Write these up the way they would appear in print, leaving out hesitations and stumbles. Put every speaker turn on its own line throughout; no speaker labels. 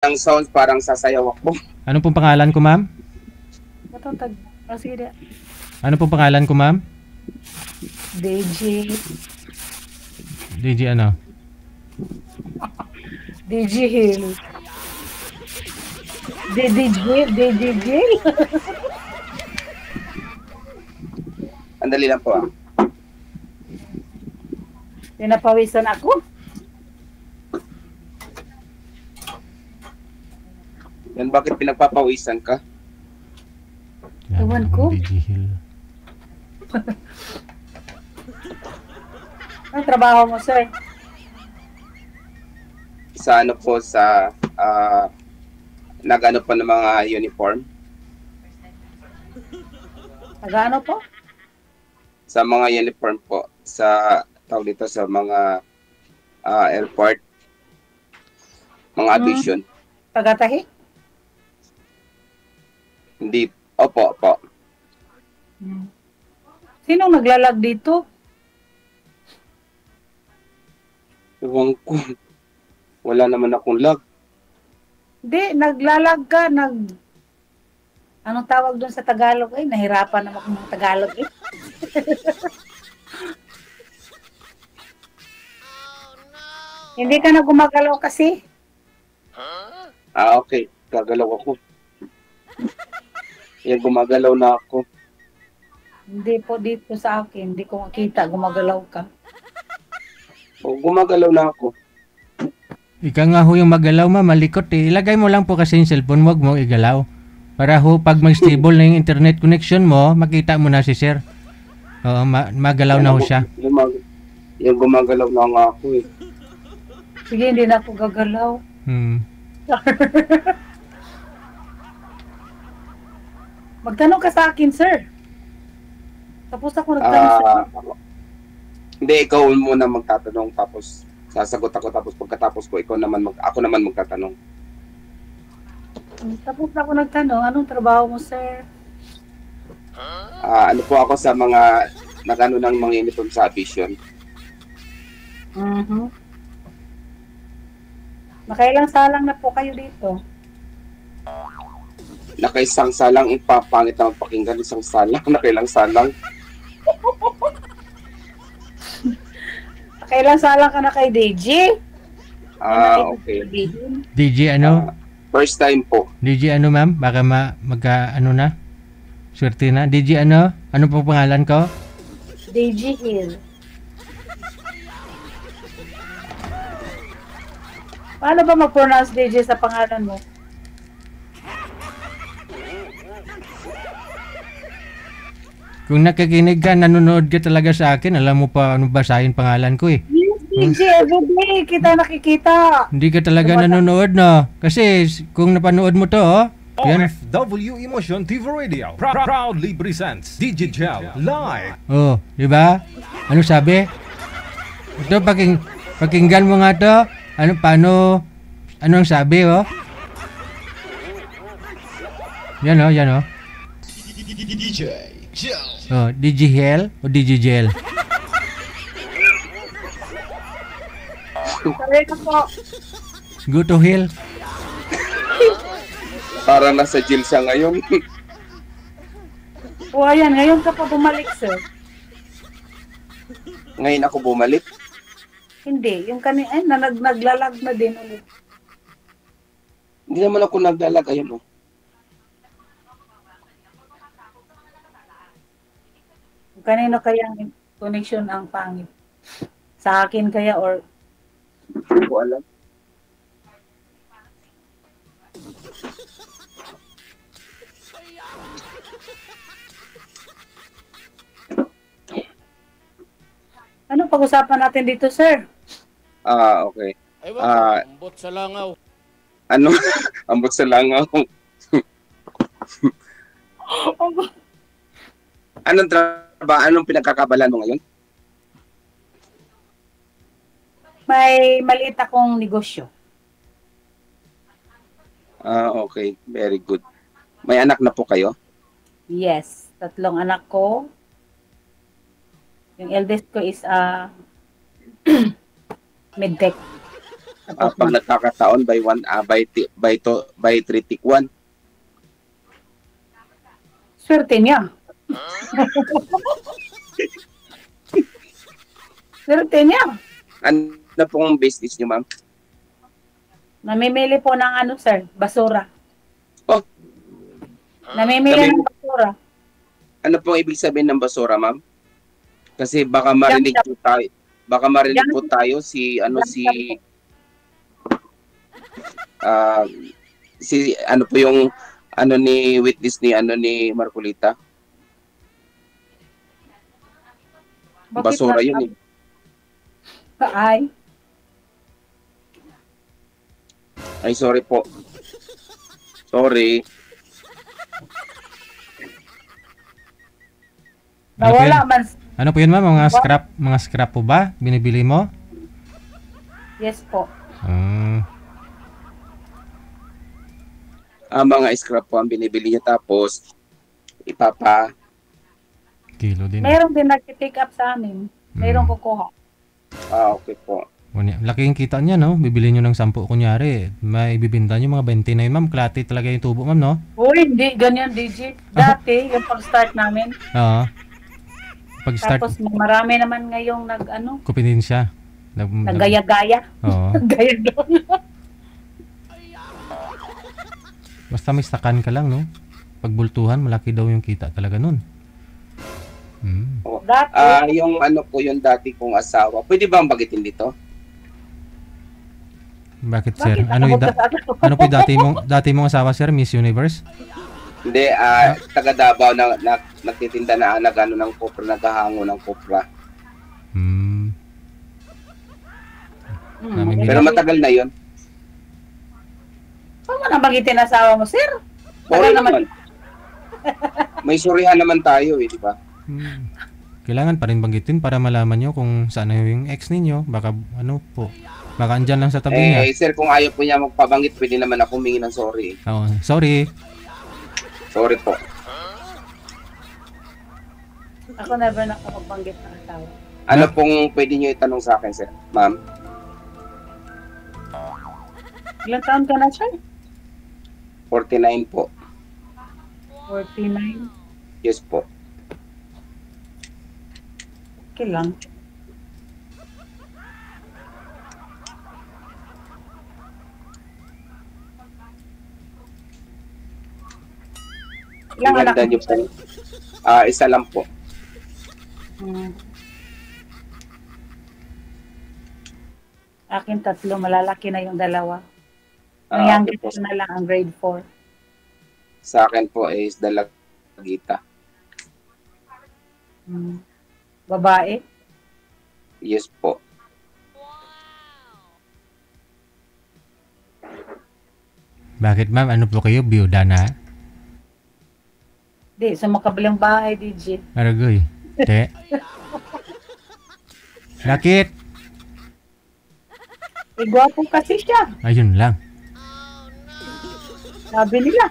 Ang sounds parang sasayaw ako.
Ano pong pangalan ko, ma'am?
Matutag. Sige.
Ano pong pangalan ko, ma'am?
DJ.
DJ ano?
DJ Hill. DJ Hill.
Andali lang po ah.
Pinapawisan ako.
Yan, bakit pinagpapawisan ka?
Ewan ko.
DJ Hill.
Ang trabaho mo, sir?
Sa ano po, sa nag-ano po ng mga uniform?
Taga-ano po?
Sa mga uniform po, sa tawag dito sa mga airport, mga aviation.
Taga-tahi?
Hindi, opo.
Sinong naglalag dito?
Ewan ko. Wala naman akong lag.
Hindi, naglalag ka. Anong tawag doon sa Tagalog? Ay, nahirapan naman akong mga Tagalog eh. Hindi ka na gumagalaw kasi.
Okay. Gagalaw ako. Yan, gumagalaw na ako.
Hindi po dito sa akin. Hindi ko makita. Gumagalaw ka.
O, gumagalaw na ako.
Ika nga ho yung magalaw, ma'am, malikot eh. Ilagay mo lang po kasi yung cellphone, wag mo igalaw. Para ho, pag mag-stable na yung internet connection mo, makita mo na si sir. Oo, magalaw na ho siya.
Yung gumagalaw na nga ako eh.
Sige, hindi na ako gagalaw. Magtanong ka sa akin, sir. Tapos ako nagtanong sa akin.
Hindi, ikaw muna magtatanong tapos sasagot ako tapos pagkatapos ko ako naman magtatanong.
Tapos ako nagtanong, anong trabaho mo, sir?
Ano po ako sa mga nagano ng mga uniform sa aviation.
Nakailang salang na po kayo dito?
Nakaisang salang, ipapangit na magpakinggan isang salang, nakailang salang.
Nakailang salang ka na kay DJ?
Okay.
DJ ano?
First time po.
DJ ano, ma'am? Baka ano na? Swerte na. DJ ano? Ano po pangalan ko?
DJ Hill. Paano ba mag-pronounce DJ sa pangalan mo?
Kung nakikinig ka, nanonood ka talaga sa akin, alam mo pa ano basahin pangalan ko eh.
Yes, DJ, everyday kita nakikita.
Hindi ka talaga nanonood, no? Kasi kung napanood mo to, yan.
OFW Emotion TV Radio proudly presents Digigel Live.
Oh, di ba? Ano sabi? Ito, pakinggan mo nga to. Ano ang sabi, oh? Yan, oh, yan, oh.
DJ Gel.
Oh, DJ Hell o DJ Gel?
Sabi ko po.
Go to hell.
Para nasa jail siya ngayon.
O ayan, ngayon ka pa bumalik, sir.
Ngayon ako bumalik.
Hindi, yung naglalag na din ulit.
Hindi naman ako naglalag. Ayun oh.
Kanino kayang connection ang pangit? Sa akin kaya or
Hindi ko alam.
anong pag-usapan natin dito, sir?
Okay.
Ambot sa langaw.
Ano? Ambot sa langaw. Anong pinagkakabalan mo ngayon?
May maliit akong negosyo.
Okay. Very good. May anak na po kayo?
Yes, 3 anak ko. Yung eldest ko is medtech.
Pag nagkakataon by 3 tick 1.
Swerte niya. Swerte niya.
Ano pong business niyo, ma'am?
Namimili po ng ano, sir, basura.
Oh,
Namimili ng basura.
ano pong ibig sabihin ng basura, ma'am? Kasi baka marinig po tayo. Baka marinig po tayo si ano po yung ano ni witness ni Marcolita.
Bakit
Basura yun eh. Ay, sorry po. Sorry.
Nawala man.
Ano po yun, ma'am? Mga scrap po ba? Binibili mo?
Yes po.
Mga scrap po ang binibili niya tapos
Kilo din.
Meron din nag-pick up sa amin. Meron kukuha.
Okay po.
Laki yung kita niya, no? Bibili nyo ng 10, kunyari. May ibibinta nyo mga 20 na yun, ma'am. Klati talaga yung tubo, ma'am, no?
Uy, hindi. Ganyan, DJ. Dati, yung pag-start namin.
Oo. Pag-start,
Tapos marami naman ngayong
kupinin siya.
naggaya-gaya.
Oo.
Gaya doon.
Basta may stakan ka lang, no? Pagbultuhan, malaki daw yung kita talaga nun.
Dati,
Yung ano po yung dati kong asawa. Pwede ba ang bagitin dito?
Bakit, sir? Ano po yung dati mong asawa, sir? Miss Universe?
Hindi, taga Davao na nagtitinda na nagano ng kopra, naghahango ng kopra. Pero matagal na 'yon.
Saan mo nabagitin asawa mo, sir?
Tagal naman. May surihan naman tayo, di ba?
Kailangan pa rin banggitin para malaman nyo kung saan na yung ex ninyo. Baka baka andyan lang sa tabi niya.
Sir, kung ayaw po niya magpabanggit, pwede naman ako humingi ng sorry.
Oo, sorry.
Sorry po.
Ako never na ako magbanggit ng asawa.
Ano pong pwede niyo itanong sa akin, sir? Ma'am?
Ilang taon ka na, sir?
49 po.
49.
Yes po.
Okay lang. Ilang anak
Ganda niyo po. Isa lang po.
Akin 3, malalaki na yung 2. Ang
Okay
youngest
po.
na lang ang grade 4.
Sa akin po is dalagita.
Babae?
Yes po.
Bakit, ma'am? Ano po kayo? Biyuda na?
Di, sa makabilang bahay, DJ.
Aragoy. Te. Bakit?
Gwapo kasi siya.
Ayun lang.
Sabi nila.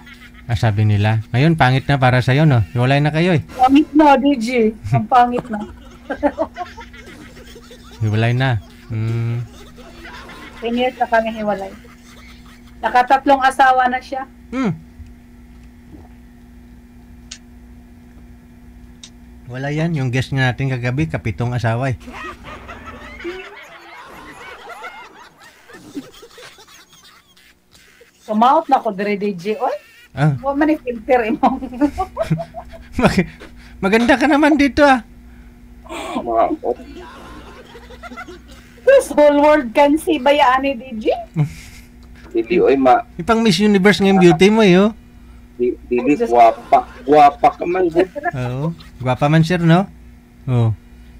Sabi nila. Ngayon, pangit na para sa'yo, no? Hiwalay na kayo, eh.
Pangit na, DJ. Ang pangit na.
Hiwalay na.
10 years na kami hiwalay. 3 asawa na siya.
Wala yan. Yung guest nga natin kagabi, 7 asawa, eh.
Kumaot na ko dire, DJ. Oy, huwag man i-filter mo.
Maganda ka naman dito, ah.
This whole world can see bayaan ni DJ.
Dili, oy,
Ipang Miss Universe ngayong beauty mo, eh, oh.
Dili, guwapa. Guwapa ka man, good.
Oo. Gwapa man, sir, no? Oo.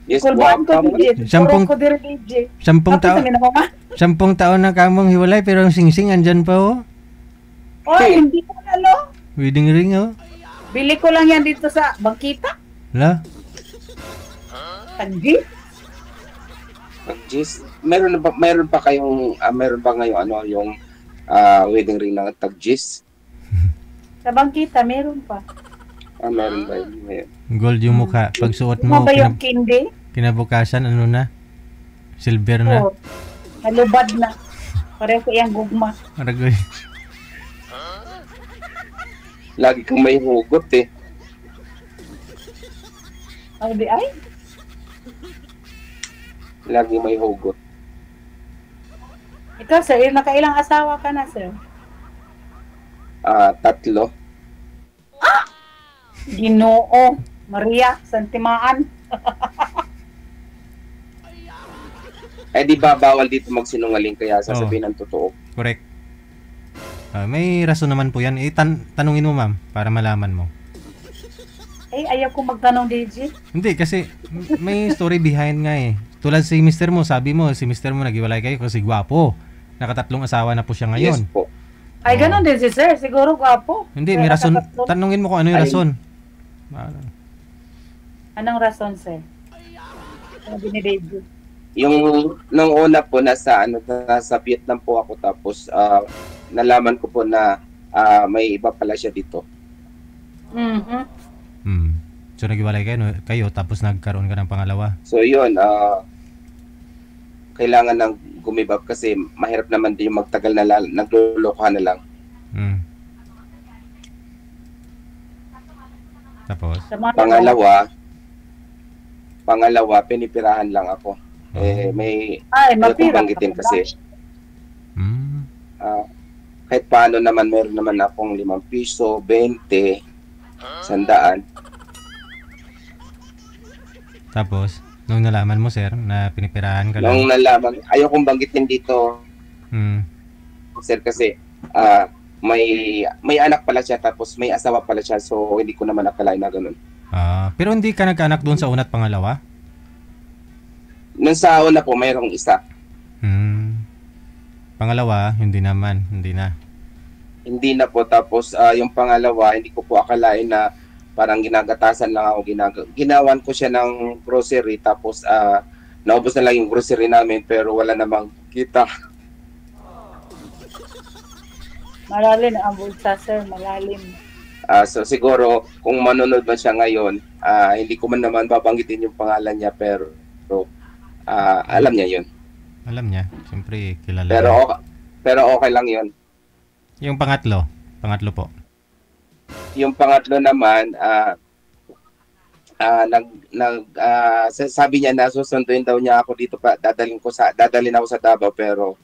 Yes,
Kulbaan
guwapa
ko,
man.
DJ.
Sampung-
Puro ko dire, DJ.
10 taon.
Tapos namin ako,
10 taon na kamong hiwalay, pero ang singsing andyan pa, oh.
Oy, hindi ko nalo.
Wedding ring, oh.
Bili ko lang yan dito sa bangkita.
Wala.
Tagdi.
Tagjis. Meron pa kayong meron pa ngayon yung wedding ring ng tagjis?
Sa bangkita, meron pa.
Meron ba yun ngayon?
Gold yung mukha. Pag suot
Ano
mo,
ba yung kindi?
kinabukasan, ano na? Silver na.
Oh, halubad na. Pareho sa iyang gugma.
Aragoy.
Lagi kang may hugot eh.
Ano di ay?
Lagi may hugot.
Ikaw, sir, nakailang asawa ka na, sir?
3.
Ginoo, Maria, Santimaan.
Eh di ba bawal dito magsinungaling kaya sasabihin ng totoo?
Correct. May rason naman po yan. Tanungin mo, ma'am, para malaman mo.
Ayaw ko magtanong, DJ.
Hindi, kasi may story behind nga eh. Tulad si mister mo, sabi mo, si mister mo naghiwalay kayo kasi gwapo. Nakatatlong asawa na po siya ngayon.
Yes po.
Ay, ganun din si sir. Siguro gwapo.
Hindi,
Pero
may rason.
nakatatlong-
Tanungin mo kung ano yung
Ay.
rason.
Anong rason, sir? Sabi ni DJ.
Yung nung una po nasa Vietnam po ako tapos nalaman ko po na may iba pala siya dito.
Mhm.
So naghiwalay kayo tapos nagkaroon ka ng pangalawa.
So yun, kailangan nang gumibab kasi mahirap naman din yung magtagal na naglulukuhan na lang.
Tapos?
Sa mga
Pangalawa, pinipirahan lang ako. May ayaw kong
mapira.
banggitin kasi
Mm.
kahit paano naman meron naman akong 5 piso, 20, 100.
Tapos, nung nalaman mo, sir, na pinipirahan ka lang.
Nung nalaman, ayaw kong banggitin dito, sir, kasi may anak pala siya tapos may asawa pala siya, so hindi ko naman akalain na ganun.
Pero hindi ka nagkaanak doon sa una at pangalawa?
Nung sa una po, mayroong isa.
Pangalawa, hindi naman, hindi na.
Hindi na po, tapos yung pangalawa, hindi ko po akalain na parang ginagatasan lang ako, ginawan ko siya ng grocery, tapos naubos na lang yung grocery namin pero wala namang kita.
Malalim ang bulsa, sir. Malalim.
So siguro kung manonood man siya ngayon, hindi ko man naman babanggitin yung pangalan niya pero alam niya yun.
Alam niya, siyempre kilala.
Pero okay lang yun.
Yung pangatlo po.
Yung pangatlo naman, sabi niya na susunduin daw niya ako dito pa, dadalhin ako sa Davao pero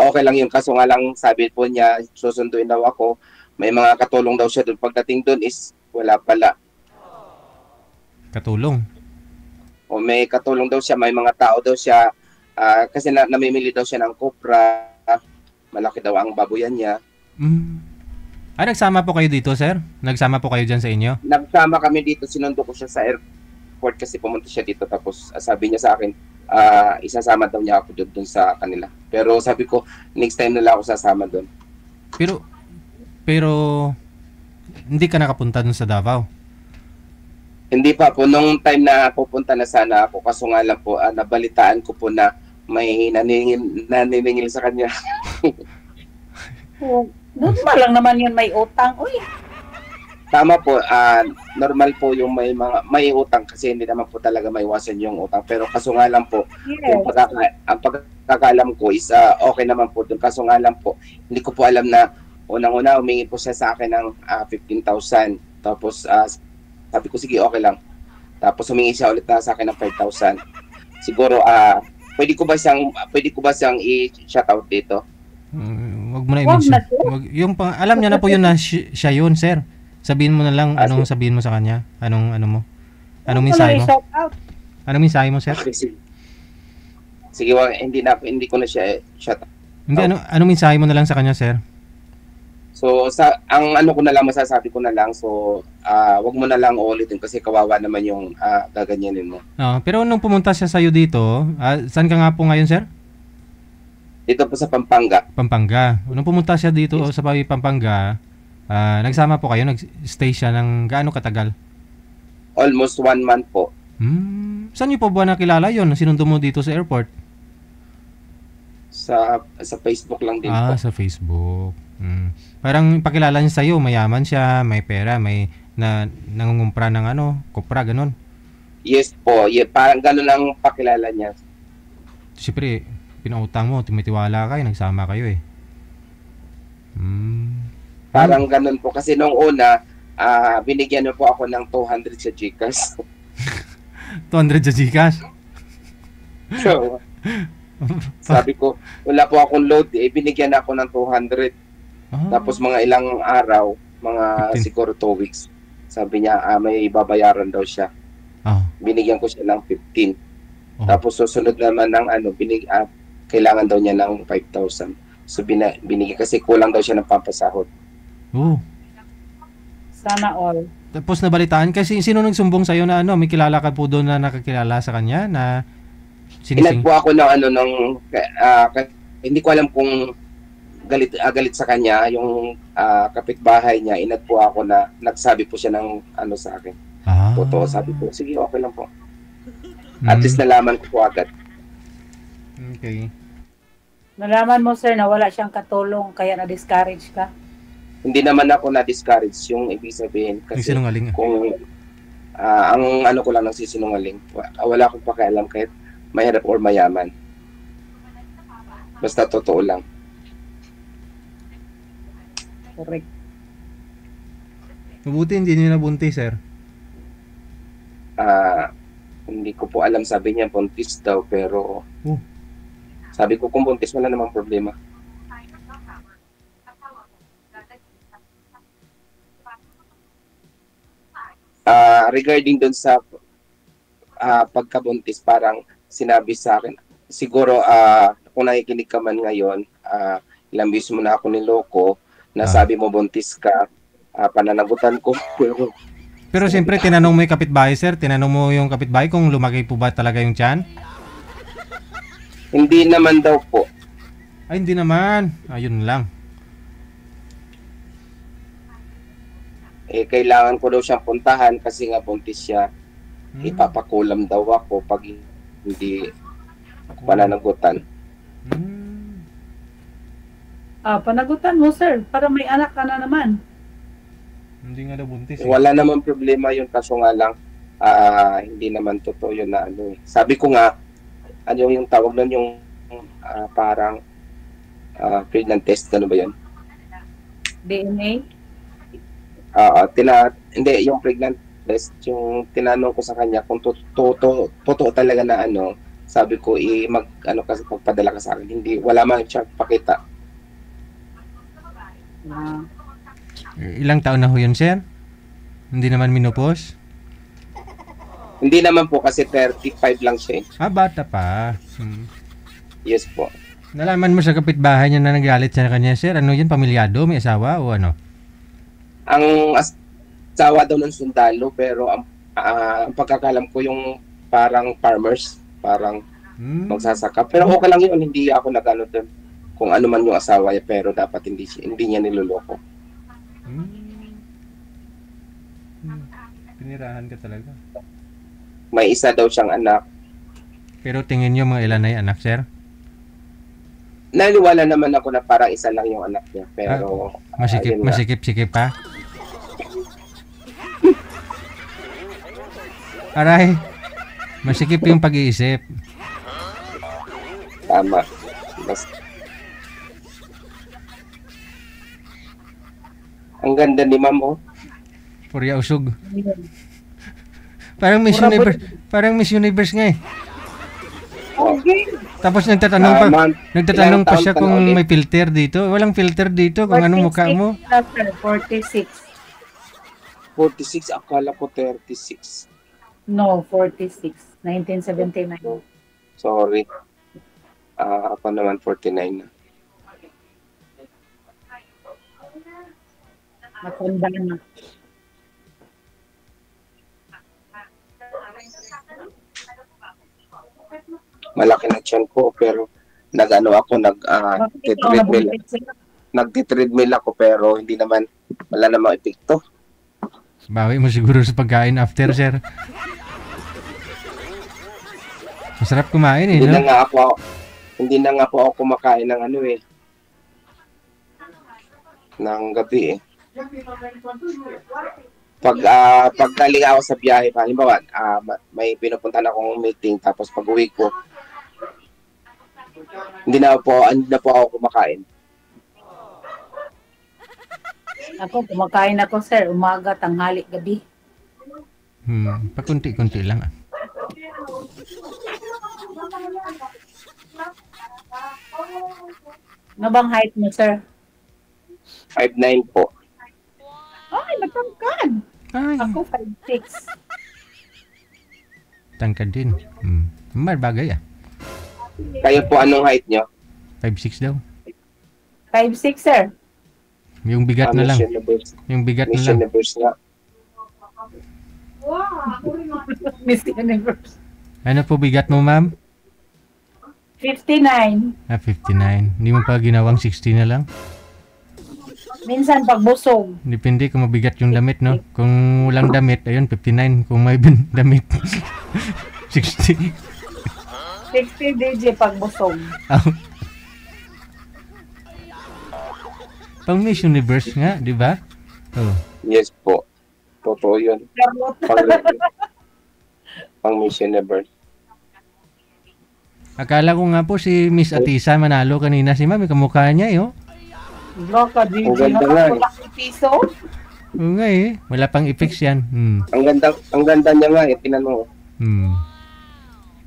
okay lang yun, kaso nga lang sabi po niya susunduin daw ako, may mga katulong daw siya doon, pagdating doon is wala pala.
Katulong?
O may katulong daw siya, may mga tao daw siya, kasi namimili daw siya ng kopra, malaki daw ang baboyan niya.
Nagsama po kayo dito, sir? Nagsama po kayo dyan sa inyo?
Nagsama kami dito, sinundo ko siya sa airport kasi pumunta siya dito, tapos sabi niya sa akin, isasama daw niya ako doon sa kanila. Pero sabi ko, next time na lang ako sasama doon.
Pero hindi ka nakapunta doon sa Davao?
Hindi pa po, nung time na pupunta na sana ako, kaso nga lang po, nabalitaan ko po na may naniningil sa kanya.
Normal lang naman yun, may utang. Uy.
Tama po, normal po yung may utang kasi hindi naman po talaga maiwasan yung utang. Pero kaso nga lang po,
Yes.
ang pagkakaalam ko is okay naman po dun. Kaso nga lang po, hindi ko po alam na unang-una humingi po siya sa akin ng 15,000. Tapos sabi ko sige okay lang. Tapos humingi siya ulit na sa akin ng 5,000. Siguro pwede ko ba siyang i-shoutout dito?
Wag mo na i-mention. Alam niya na po yun na siya yun, sir. Sabihin mo na lang anong sabihin mo sa kanya. Anong mensahe mo? Anong mensahe mo, sir?
Sige, hindi ko na siya shoutout.
Hindi, anong mensahe mo na lang sa kanya, sir?
So, ang ko na lang, masasabi ko na lang, so, wag mo na lang uulitin kasi kawawa naman yung gaganyanin mo.
Pero nung pumunta siya sa'yo dito, saan ka nga po ngayon, sir?
Dito po sa Pampanga.
Pampanga. Nung pumunta siya dito sa Pampanga, nagsama po kayo, nag-stay siya ng gaano katagal?
Almost 1 month po.
Saan niyo po ba nakilala yun? Sinundo mo dito sa airport?
Sa Facebook lang din po.
Sa Facebook. Parang pakilala niya sa'yo, mayaman siya, may pera, may nangungumpra ng kopra, ganun.
Yes po, parang ganun ang pakilala niya.
Siyempre, pinautang mo, tumitiwala kayo, nagsama kayo eh.
Parang ganun po. Kasi nung una, binigyan niyo po ako ng 200 sa GCash.
200 sa Gcash.
So, sabi ko, wala po akong load. Binigyan ako ng 200. Tapos mga ilang araw, mga
15.
siguro 2 weeks, sabi niya, may babayaran daw siya. Binigyan ko siya ng 15. Tapos susunod naman ng kailangan daw niya ng 5,000. So binigyan kasi kulang daw siya ng pampasahod.
Sana all.
Tapos nabalitaan kasi sino nagsumbong sa'yo na may kilala ka po doon na nakakilala sa kanya na
Inad po ako ng hindi ko alam kung galit sa kanya yung kapitbahay niya. Inad po ako na nagsabi po siya ng sa akin. Totoo, sabi ko, sige, okay lang po. At least nalaman ko po agad.
Okay.
Nalaman mo, sir, na wala siyang katulong kaya na-discourage ka?
Hindi naman ako na-discourage yung ibig sabihin. Kasi
Nagsinungaling.
kung ang ko lang nagsisinungaling, wala akong pakialam kahit mahirap or mayaman. Basta totoo lang.
Correct.
Mabuti hindi niyo nabuntis, sir.
Hindi ko po alam, sabi niya buntis daw, pero sabi ko kung buntis wala namang problema. Regarding dun sa pagkabuntis, parang sinabi sa akin, siguro kung nakikinig ka man ngayon, ilang beses mo na ako niloko, nasabi mo buntis ka, pananagutan ko,
Pero siyempre, tinanong mo yung kapitbahay, sir. Tinanong mo yung kapitbahay kung lumaki po ba talaga yung tiyan?
hindi naman daw po.
Ay, hindi naman. Ayun lang.
Kailangan ko daw siyang puntahan kasi nga buntis siya. Ipapakulam daw ako pag hindi pananagutan.
Panagutan mo, sir, para may anak ka na naman.
Hindi nga daw buntis.
Wala naman problema yun, kaso nga lang hindi naman totoo yun na Sabi ko nga, yung tawag nun yung parang pregnant test, ano ba yun?
DNA?
Hindi, yung pregnant test, yung tinanong ko sa kanya kung totoo talaga na sabi ko, kasi pagpadala ka sa akin. Hindi, wala man siya pakita.
Ilang taon na ho yun, sir? Hindi naman minupos?
Hindi naman po kasi 35 lang siya.
Bata pa.
Yes po.
Nalaman mo sa kapitbahay niya na nagalit siya na kanya, sir? Ano yun? Pamilyado? May asawa o ano?
Ang asawa daw ng sundalo, pero ang pagkakalam ko yung parang farmers, parang magsasaka. Pero okay lang yun, hindi ako nagano doon kung ano man yung asawa niya, pero dapat hindi niya niloloko.
Pinirahan ka talaga.
May isa daw siyang anak.
Pero tingin niyo mga ilan na yung anak, sir?
Naniwala naman ako na parang isa lang yung anak niya, pero
masikip-sikip pa? Aray, masikip yung pag-iisip.
Tama. Ang ganda ni Ma'am, oh.
Purya usog. Parang Miss Universe, nga eh.
Okay.
Tapos nagtatanong pa siya kung may filter dito. Walang filter dito kung anong mukha mo.
46.
46, akala ko 36.
No, 46. 1979.
Sorry. Ako naman 49 na.
Matanda na.
Malaki na tiyan ko, pero nagtitreadmill ako, pero hindi naman, wala namang epekto.
Bawi mo siguro sa pagkain after, sir. Masarap kumain eh,
Hindi
no?
na nga po ako kumakain ng ng gabi eh. Pag galing ako sa biyahe, halimbawa, may pinupuntahan akong meeting, tapos pag uwi ko, Hindi na po ako kumakain.
Ako, kumakain ako, sir. Umaga, tanghali, gabi.
Pakunti-kunti lang.
Ano bang height mo, sir?
5'9" po.
Ay, nagtangkad.
Ay,
Ako, 5'6".
tangkad din. Bagay ah.
Kayo po, anong height nyo?
5'6 daw.
5'6", sir.
Yung bigat na lang.
Miss Universe.
Yung bigat na
Miss
lang.
Universe nga.
Miss Universe.
Ano po bigat mo, ma'am?
59.
59. Hindi mo pa ginawang 60 na lang?
Minsan pagbusog.
Depende kung mabigat yung damit, no? Kung walang damit, ayun, 59. Kung may damit, 60.
60 DJ pagbusog.
Pang Miss Universe nga, di ba? Oh.
Yes po. Totoo yun.
Charot.
Pang Miss Universe.
Akala ko nga po si Miss Atisa manalo kanina. Si ma'am, kamukha niya eh, oh.
Loka, DJ.
Ang ganda nga eh.
Nakapulak piso.
Oo nga eh. Wala pang effects yan.
Ang ganda niya nga eh. Tinan mo.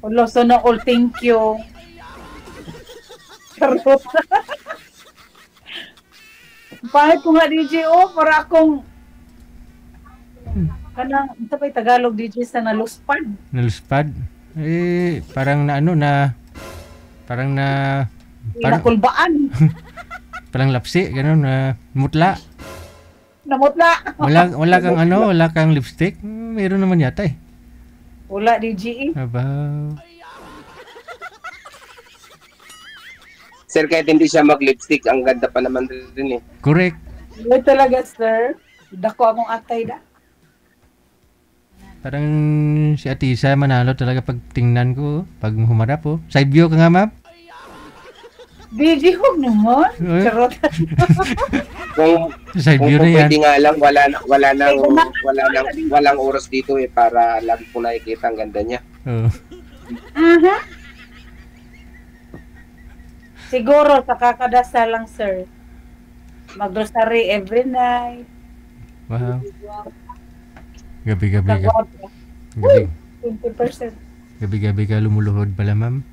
Ulo, so na all, thank you. Charot. Pahit ko nga, DJ, oh, para akong kanang, ito pa yung Tagalog, DJ, sa naluspad.
Naluspad. Eh, parang na ano na, parang
Nakulbaan.
parang lapsi, gano'n, na mutla.
Namutla.
Wala kang ano, wala kang lipstick. Meron naman yata eh.
Wala, DJ.
Aba.
Sir, kahit hindi siya mag-lipstick, ang ganda pa naman rin eh.
Correct.
Wala talaga, sir. Dako akong atay da.
Parang si Atisa manalo talaga pag tingnan ko, pag humarap oh. Side view ka nga, ma'am?
DJ, huwag naman.
Eh?
Charot.
Side
Kung
view na yan.
pwede nga lang, walang oras dito eh, para lagi ko nakikita ang ganda niya.
Oh.
Siguro, sa kakadasal lang, sir. Mag-rosary every night.
Wow. Gabi-gabi ka.
Nagwapa.
Gabi,
20%.
gabi-gabi ka lumuluhod pala, ma'am.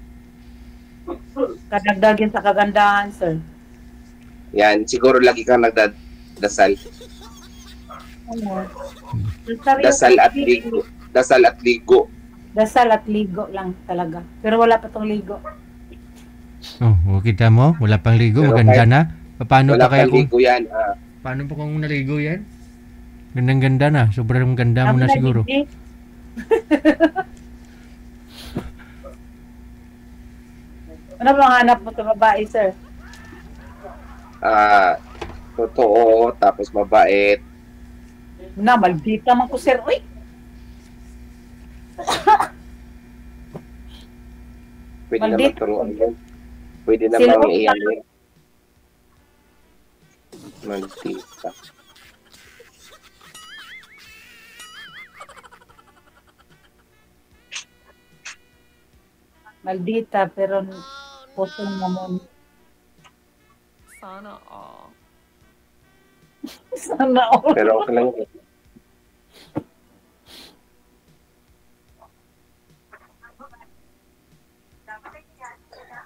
Kadagdagin sa kagandahan, sir.
Yan, siguro lagi kang nagdadasal.
Ano? Rosary
Dasal at
every day.
ligo. Dasal at ligo.
Dasal at ligo lang talaga. Pero wala pa tong ligo.
Oh, kita mo, wala pang ligo,
Pero
maganda
kahit-
na. Paano
Wala
pa kaya
pang
kung
ligo yan.
paano pa kung naligo yan? Gandang-ganda na, sobrang ganda mo na siguro.
DJ. Ano bang hanap mo sa babae, sir?
Totoo, tapos mabait.
Na, maldita man ko, sir. Uy!
Pwede
Maldita.
naman turuan yan. Pwede
Sino
naman
ba?
iyan yan. Maldita.
Maldita, pero pusong naman.
Sana all.
Sana all.
Pero okay lang yun.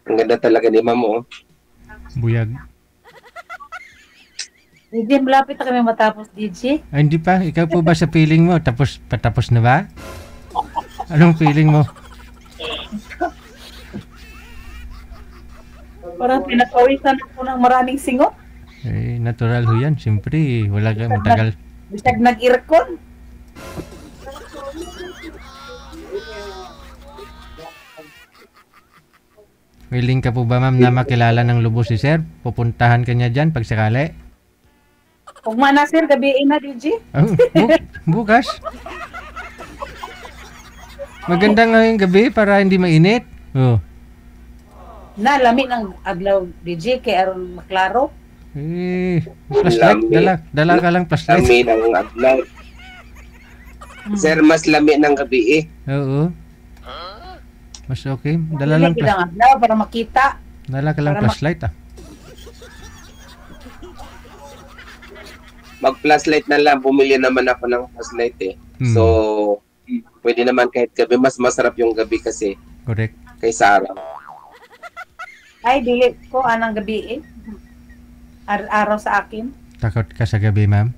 Ang ganda talaga ni Ma'am, oh.
Buyag.
DJ, malapit na kami matapos, DJ.
Ay, hindi pa. Ikaw po ba sa feeling mo? Patapos na ba? Anong feeling mo?
Parang pinakawisan ako ng maraming singot.
Eh, natural ho yan. Siyempre, wala ka matagal.
Bisag nag-irkon.
Willing ka po ba, ma'am, na makilala ng lubos si sir? Pupuntahan ka niya dyan pag sakali?
Kung mana, sir, gabiin na, DJ.
Oh, bukas. Maganda nga yung gabi para hindi mainit. Oh.
Na, lami ng aglaw, DJ, kay aron maklaro.
Eh, flashlight. Dala ka lang flashlight.
Lami ng aglaw. Sir, mas lami ng gabi eh.
Oo. Mas okay. Dala lang
Hindi lang adlaw para makita.
dala ka lang
para
flashlight ah.
Mag-flashlight na lang. Bumili naman ako ng flashlight eh. So, pwede naman kahit gabi. Mas masarap yung gabi kasi
Correct.
kaysa araw.
Ay, dili ko anang gabi eh. Araw sa akin.
Takot ka sa gabi, ma'am?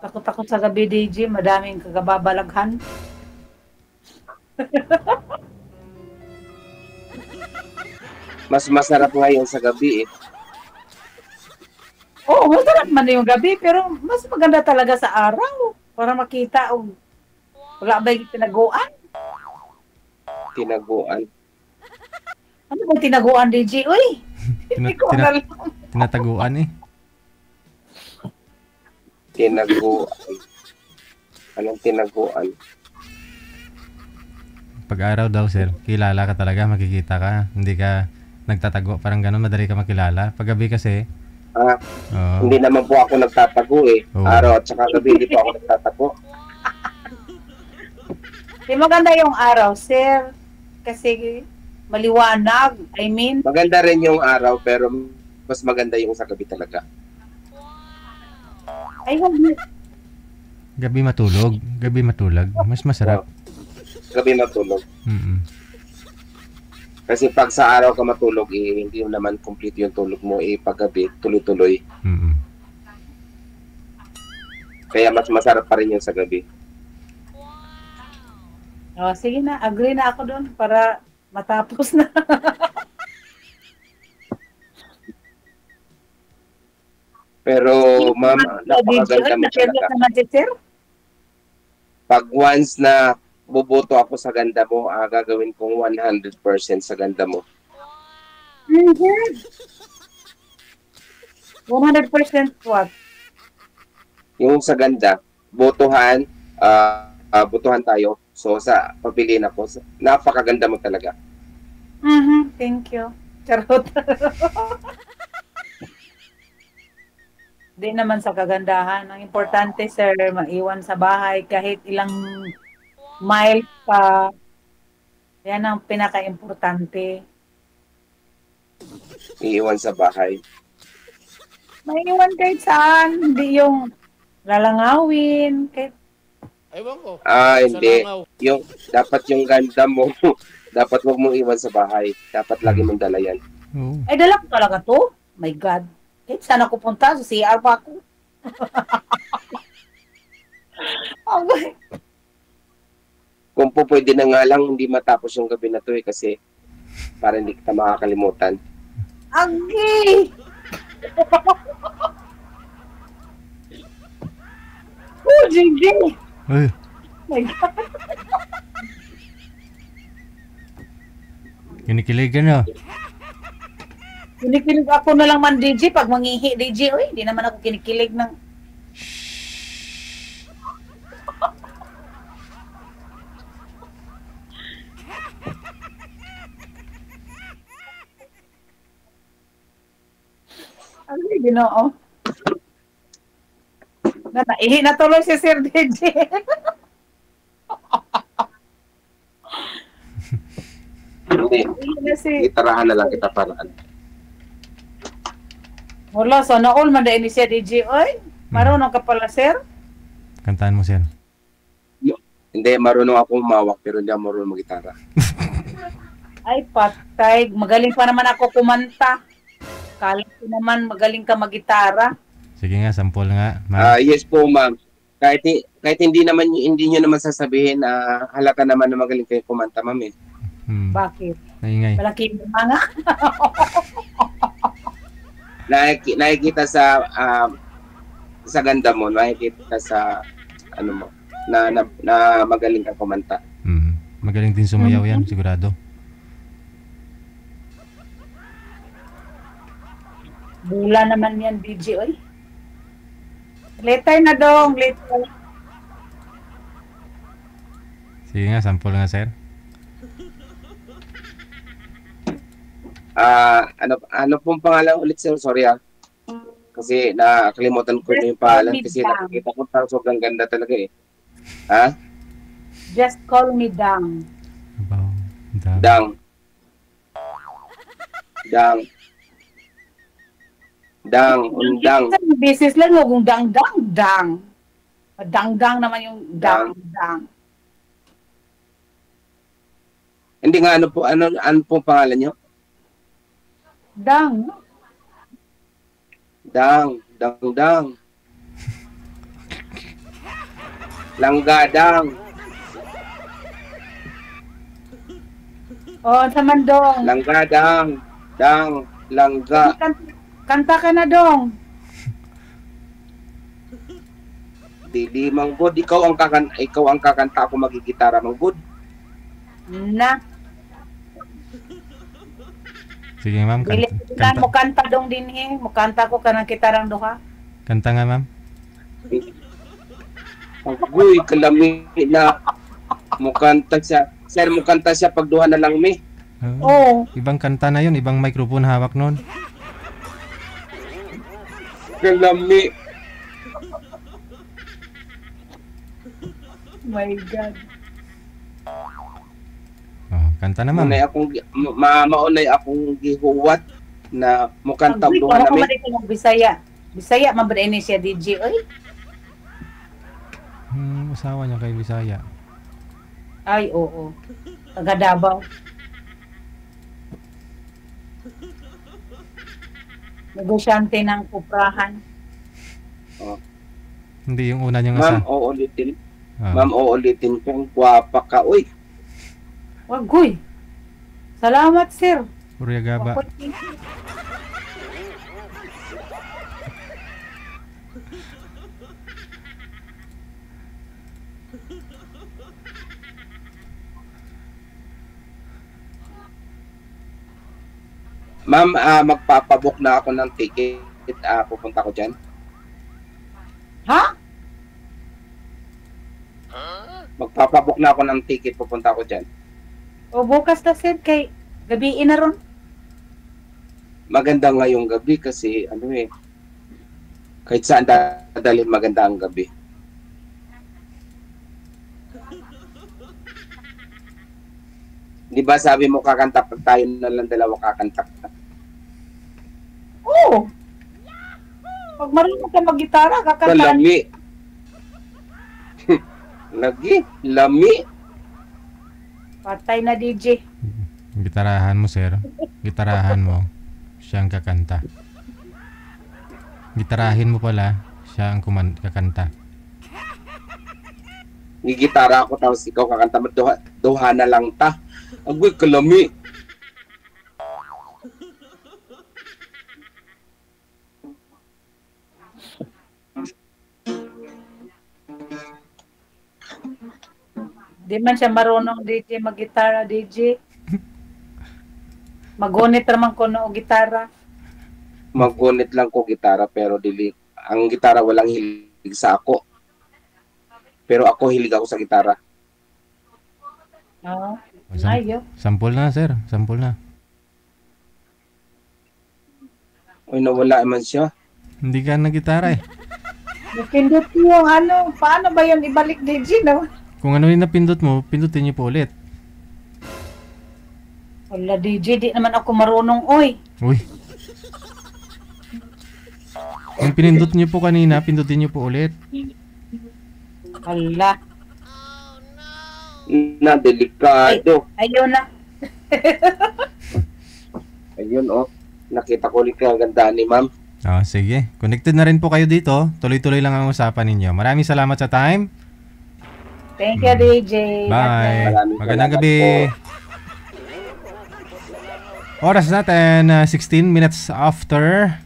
Takot-takot sa gabi, DJ. Madaming kagababalaghan.
Mas masarap ngayon sa gabi eh.
Oo, masarap man yung gabi, pero mas maganda talaga sa araw. Para makita o wala ba yung tinaguan?
Tinaguan.
Ano ba tinaguan, DJ? Uy! Hindi ko alam.
Tinataguan eh.
Tinaguan. Anong tinaguan?
Pag araw daw, sir, kilala ka talaga, makikita ka. Hindi ka nagtatago. Parang ganun, madali ka makilala. Pag gabi kasi,
Hindi naman po ako nagtatago eh.
Oo.
Araw at saka gabi, hindi po ako nagtatago.
Di maganda yung araw, sir. Kasi maliwanag. I mean,
Maganda rin yung araw, pero mas maganda yung sa gabi talaga.
ay,
gabi matulog. Gabi matulog. Mas masarap.
Gabi matulog.
Mm-mm.
Kasi pag sa araw ka matulog, eh, hindi naman complete yung tulog mo. Eh, pag gabi, tuloy-tuloy.
Mm-mm.
Kaya mas masarap pa rin yung sa gabi.
oh, sige na, agree na ako doon para matapos na.
Pero, ma'am, napakaganda mo
Napirot
talaga.
naman si sir.
Pag once na buboto ako sa ganda mo, gagawin kong 100% sa ganda mo.
100% what?
Yung sa ganda, botohan, botohan tayo. So, sa papiliin ako, napakaganda mo talaga.
Thank you. Charot. Di naman sa kagandahan. Ang importante, sir, maiwan sa bahay kahit ilang mile pa. Yan ang pinaka-importante.
Iiwan sa bahay.
Maiwan kahit saan. Hindi yung lalangawin. Kahit
Ewan ko.
Hindi.
Sa langaw.
Dapat yung ganda mo, dapat wag mong iwan sa bahay. Dapat lagi mong dala yan.
Oo.
ay, dala ko talaga to. My God. Kahit saan ako punta, sa CR pa ako. Okay.
Kung po pwede na nga lang, hindi matapos yung gabi na to eh, kasi para hindi kita makakalimutan.
Agi! Oh, JJ!
Uy,
My God.
kinikilig ka na.
Kinikilig ako na lang man, DJ, pag mangihi, DJ. Uy, hindi naman ako kinikilig ng... Ano yung ginoo? Naihi na tuloy si Sir DJ.
Hindi,
Ihi na si...
itarahan na lang kita paraan.
Wala, sana all man dahil ni siya DJ. Oy, marunong ka pala, sir.
Kantaan mo, sir.
Hindi, marunong ako humawak, pero hindi ako marunong mag-gitara.
Ay, patay. Magaling pa naman ako kumanta. Kala ko naman magaling ka magitara.
Sige nga, sample nga. Ma'am.
Yes po, ma'am. Kahit hindi nyo naman sasabihin, halata naman na magaling kayo kumanta, ma'am eh.
Bakit?
Naingay.
Malaki yung mga.
Nakikita sa ganda mo, nakikita sa ano mo, na magaling ka kumanta.
Magaling din sumayaw yan, sigurado.
Bula naman yan, DJ. Oy. Later na dong, later.
Sige nga, sample nga, sir.
Ano pong pangalan ulit, sir? Sorry kasi nakakalimutan ko yung pangalan kasi nakikita ko sobrang ganda talaga eh. Ha?
Just call me Dang.
Dang. Dang. Dang, undang.
Business lang kung dang. Dang naman yung dang.
Hindi nga ano po pangalan niyo?
Dang.
Dang. Langgadang.
Oh, sa mandong.
Langgadang. Dang, langga.
Kanta ka na dong.
Dili manggod, ikaw ang kakanta, ako magigitara manggod.
Na.
Sige, ma'am.
Dili mo kanta dong din mo kanta ko kanang kitarang duha.
Kanta nga, ma'am.
Agoy, kalami na. Mukanta siya. Sir, mukanta siya pag duha na lang mi.
Oo.
Ibang kanta na yun, ibang microphone hawak nun.
Kalami.
My God.
Oh, kanta na, ma'am.
Maunay akong gihuwat na mukanta
Uy,
duha na mi.
ko Bisaya. Bisaya, mabra ini siya DJ. Oy.
Asawa niya kay Bisaya.
Ay, oo. Taga Davao. Negosyante ng kuprahan.
Hindi yung una niyang
Ma'am,
asa.
uulitin.
Ah.
Ma'am, uulitin kung gwapa ka. Uy,
Wagoy. Salamat, sir.
Purya Gaba.
ma'am, magpapabook na ako ng ticket. Pupunta ko dyan.
Ha?
Magpapabook na ako ng ticket. Pupunta ko dyan.
O bukas na, sir, kay gabiin na ron.
Maganda ngayong gabi kasi kahit saan dadalhin maganda ang gabi. Di ba sabi mo kakanta pag tayo na lang dalawa kakanta?
Oo. Pag marunong ka mag-gitara, kakanta.
Lami. Lami.
Patay na, DJ.
Gitarahan mo, sir. Gitarahan mo. Siya ang kakanta. Gitarahin mo pala. Siya ang kakanta.
Gigitara ako tapos ikaw kakanta mo. Duha na lang ta. Agoy, kalami.
Di man siya marunong, DJ, mag-gitara, DJ. Magunit naman ko no gitara.
Magunit lang ko gitara pero ang gitara walang hilig sa ako. Pero ako hilig ako sa gitara.
Oo. Ayo.
Sample na, sir. Sample na.
Uy, nawala man siya.
Hindi ka nagitara eh.
Napindot mo yung paano ba yun ibalik, DJ, no?
Kung ano yung napindot mo, pindutin niyo po ulit.
Wala, DJ, di naman ako marunong, oy.
Uy. Yung pinindot niyo po kanina, pindutin niyo po ulit.
Wala.
Na, delikado.
Ayun na.
Ayun, nakita ko ulit ang ganda ni ma'am.
Oh, sige. Connected na rin po kayo dito. Tuloy-tuloy lang ang usapan ninyo. Maraming salamat sa time.
Thank you, DJ.
Bye.
Maraming
Magandang
salamat
gabi. Oras natin, 16 minutes after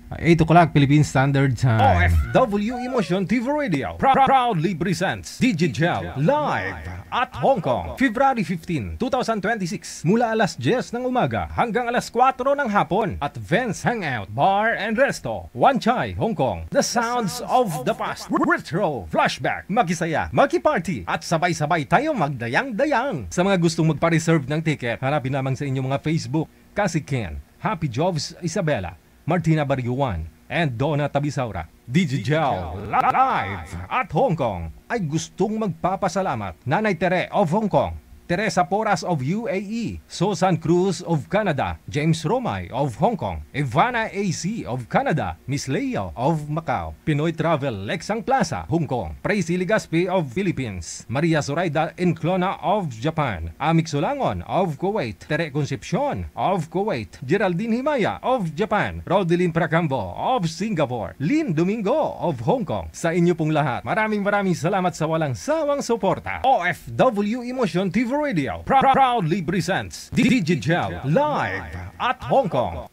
8 o'clock Philippine Standard Time.
OFW Emotion TV Radio proudly presents DJ Gel live at Hong Kong, February 15, 2026 mula alas 10 ng umaga hanggang alas 4 ng hapon at Vance Hangout Bar and Resto, Wan Chai, Hong Kong. The sounds of the past, retro, flashback, makisaya, makiparty at sabay-sabay tayo magdayang-dayang. Sa mga gustong magpa-reserve ng ticket, hanapin lamang sa inyong mga Facebook, Kasi Ken, Happy Jobs Isabela, Martina Bariuan, and Donna Tabisaura. DJ Gel live at Hong Kong ay gustong magpapasalamat Nanay Tere of Hong Kong, Teresa Porras of UAE, Susan Cruz of Canada, James Romay of Hong Kong, Ivana AC of Canada, Miss Leo of Macau, Pinoy Travel Lexang Plaza, Hong Kong, Praisy Ligaspi of Philippines, Maria Zoraida Enclona of Japan, Amik Solangon of Kuwait, Tere Concepcion of Kuwait, Geraldine Himaya of Japan, Rodeline Pracambo of Singapore, Lynn Domingo of Hong Kong. Sa inyo pong lahat, maraming salamat sa walang sawang suporta. OFW Emotion TV Radio proudly presents DJ Gel live at Hong Kong.